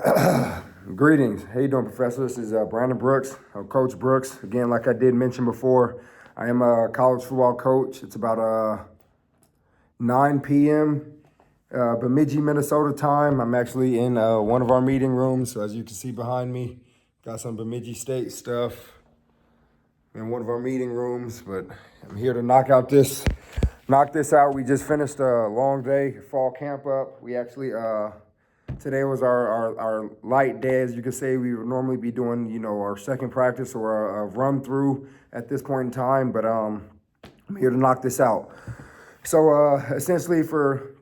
Greetings. How you doing, Professor? This is Brandon Brooks, Coach Brooks. Again, like I did mention before, I am a college football coach. It's about 9 p.m. Bemidji, Minnesota time. I'm actually in one of our meeting rooms. So as you can see behind me, got some Bemidji State stuff in one of our meeting rooms. But I'm here to knock this out. We just finished a long day, fall camp up. We actually today was our light day, as you could say. We would normally be doing, our second practice or a run through at this point in time, but I'm here to knock this out. So essentially for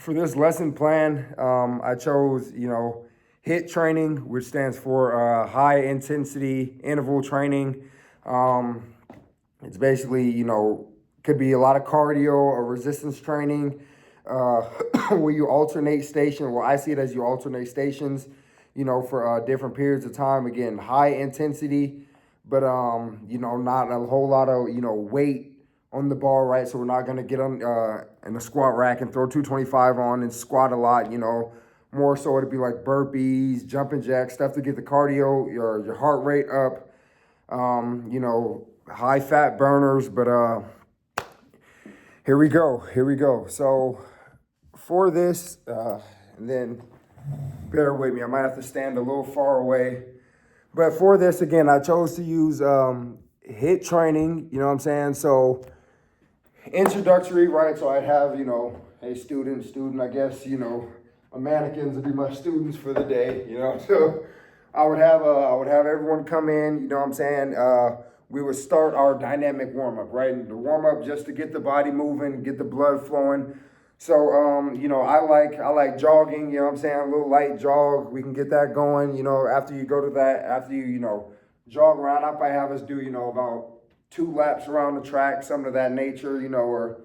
this lesson plan, I chose, HIIT training, which stands for high intensity interval training. It's basically, could be a lot of cardio or resistance training. Where you alternate station, well, I see it as you alternate stations, for different periods of time. Again, high intensity, but not a whole lot of weight on the bar, right? So we're not gonna get on in the squat rack and throw 225 on and squat a lot. More so it'd be like burpees, jumping jacks, stuff to get the cardio, your heart rate up. High fat burners, but here we go. So for this, and then bear with me, I might have to stand a little far away. But for this, again, I chose to use HIIT training, you know what I'm saying? So introductory, right? So I'd have, hey, student, I guess, my mannequins would be my students for the day, So I would have everyone come in, you know what I'm saying? We would start our dynamic warm-up, right? The warm-up just to get the body moving, get the blood flowing. So, I like jogging, you know what I'm saying? A little light jog. We can get that going, after you go to that, after you, jog around. I probably have us do, about 2 laps around the track, something of that nature, or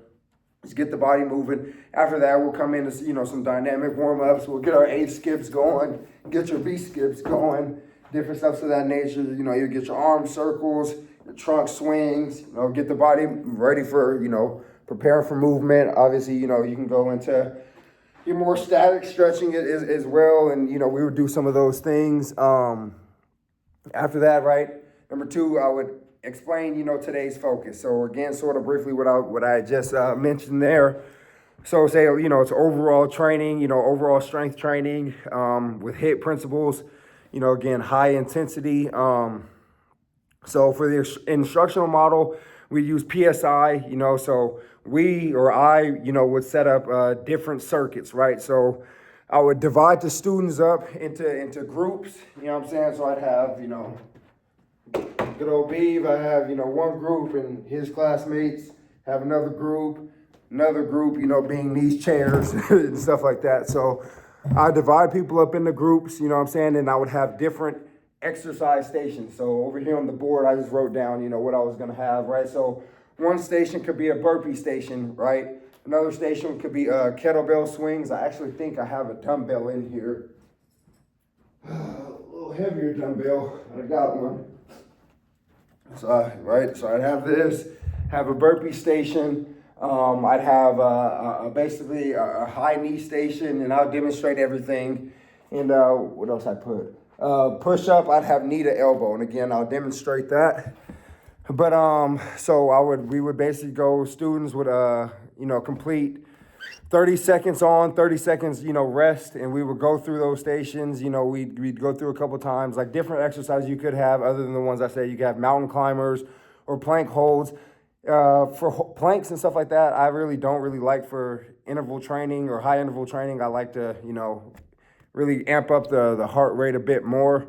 just get the body moving. After that, we'll come into, some dynamic warm-ups. We'll get our A skips going, get your B skips going, different stuff of that nature. You get your arm circles, your trunk swings, get the body ready for, prepare for movement. Obviously, you can go into your more static stretching as well. And, we would do some of those things. After that, right, number 2, I would explain, today's focus. So again, sort of briefly what I just mentioned there. So say, it's overall training, overall strength training with HIIT principles, again, high intensity. So for the instructional model, we use PSI, so I would set up different circuits, right? So I would divide the students up into groups, you know what I'm saying? So I'd have, good old Beav, I have, one group and his classmates, have another group, being these chairs and stuff like that. So I divide people up into groups, you know what I'm saying? And I would have different exercise stations. So over here on the board, I just wrote down, what I was gonna have, right? So one station could be a burpee station, right? Another station could be kettlebell swings. I actually think I have a dumbbell in here. A little heavier dumbbell, I got one. So I'd have this, have a burpee station. I'd have basically a high knee station, and I'll demonstrate everything. And what else I put? Push up, I'd have knee to elbow, and again, I'll demonstrate that. But we would basically go, students would complete 30 seconds on, 30 seconds, rest, and we would go through those stations. We'd go through a couple times, like different exercises you could have other than the ones I said. You could have mountain climbers or plank holds. For planks and stuff like that, I really don't like for interval training or high interval training. I like to, really amp up the heart rate a bit more.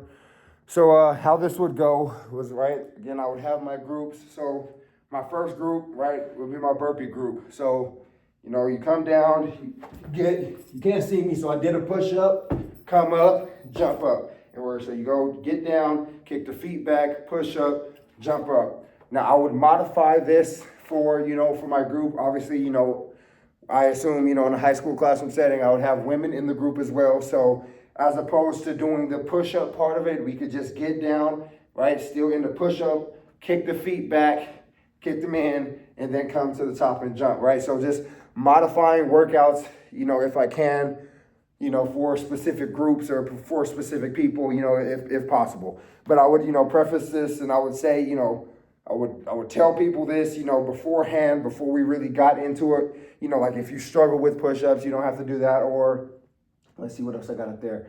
So how this would go was, right, again, I would have my groups. So my first group, right, would be my burpee group. So, you come down, you can't see me, so I did a push up, come up, jump up. So you go, get down, kick the feet back, push up, jump up. Now I would modify this for my group. Obviously, I assume, in a high school classroom setting, I would have women in the group as well. So as opposed to doing the push-up part of it, we could just get down, right, still in the push-up, kick the feet back, kick them in, and then come to the top and jump, right? So just modifying workouts, if I can, for specific groups or for specific people, if possible. But I would, preface this and I would say, I would tell people this, beforehand, before we really got into it, like if you struggle with push-ups, you don't have to do that. Or let's see what else I got up there.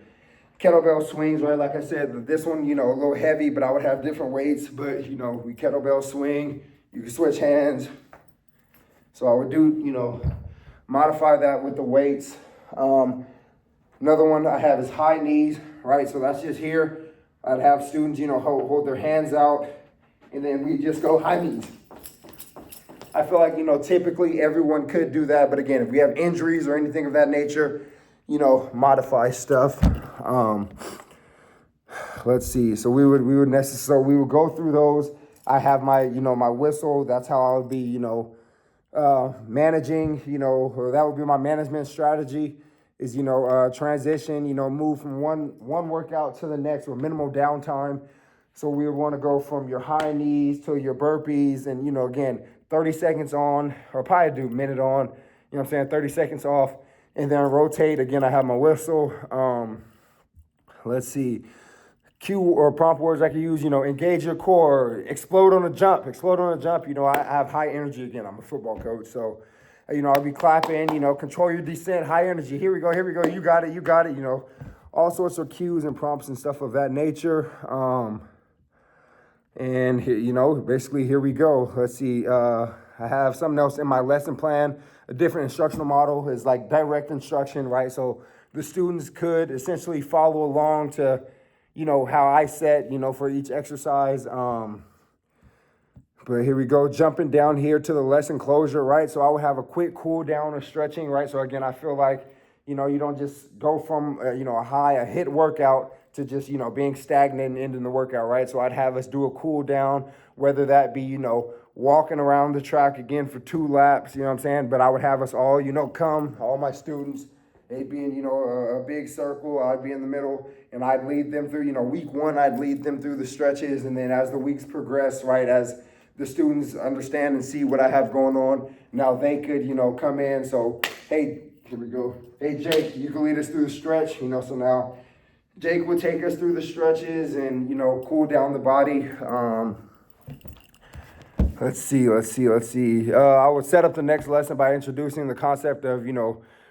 Kettlebell swings, right? Like I said, this one, a little heavy, but I would have different weights. But, we kettlebell swing, you can switch hands. So I would do, modify that with the weights. Another one I have is high knees, right? So that's just here. I'd have students, hold their hands out, and then we just go high knees. I feel like, typically everyone could do that. But again, if we have injuries or anything of that nature, modify stuff. Let's see. So we would go through those. I have my, my whistle. That's how I would be, managing, or that would be my management strategy is, transition, move from one workout to the next with minimal downtime. So we would want to go from your high knees to your burpees and, again, 30 seconds on, or probably do a minute on, 30 seconds off, and then rotate. Again, I have my whistle. Let's see. Cue or prompt words I can use, engage your core, explode on a jump. I have high energy. Again, I'm a football coach. So, I'll be clapping, control your descent, high energy. Here we go. You got it. All sorts of cues and prompts and stuff of that nature. And, basically here we go. Let's see. I have something else in my lesson plan. A different instructional model is like direct instruction, right? So the students could essentially follow along to, how I set, for each exercise. But here we go, jumping down here to the lesson closure, right? So I would have a quick cool down or stretching, right? So again, I feel like, you don't just go from, a hit workout to just, being stagnant and ending the workout, right? So I'd have us do a cool down, whether that be, walking around the track again for 2 laps, But I would have us all, come, all my students, they'd be in, a big circle, I'd be in the middle, and I'd lead them through, week 1, I'd lead them through the stretches, and then as the weeks progress, right, as the students understand and see what I have going on, now they could, come in, so, hey, here we go. Hey, Jake, you can lead us through the stretch, so now Jake would take us through the stretches and, cool down the body. Let's see. I would set up the next lesson by introducing the concept of,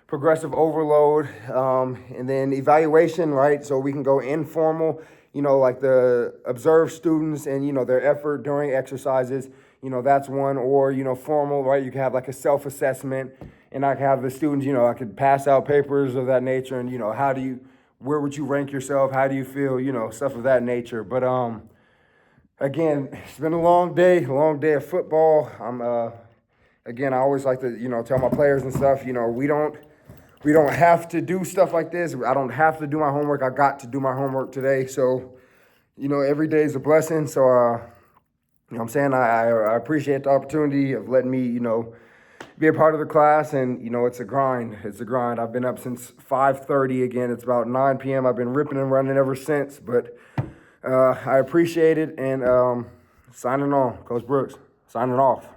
progressive overload, and then evaluation, right? So we can go informal, like the observe students and, their effort during exercises, that's one, or, formal, right? You can have like a self-assessment, and I can have the students, I could pass out papers of that nature and, where would you rank yourself? How do you feel? Stuff of that nature. But, again, it's been a long day of football. I always like to, tell my players and stuff, we don't have to do stuff like this. I don't have to do my homework. I got to do my homework today. So, every day is a blessing. So, I'm saying? I appreciate the opportunity of letting me, be a part of the class. And, it's a grind. I've been up since 5:30 again. It's about 9 p.m. I've been ripping and running ever since. But I appreciate it. And signing on, Coach Brooks, signing off.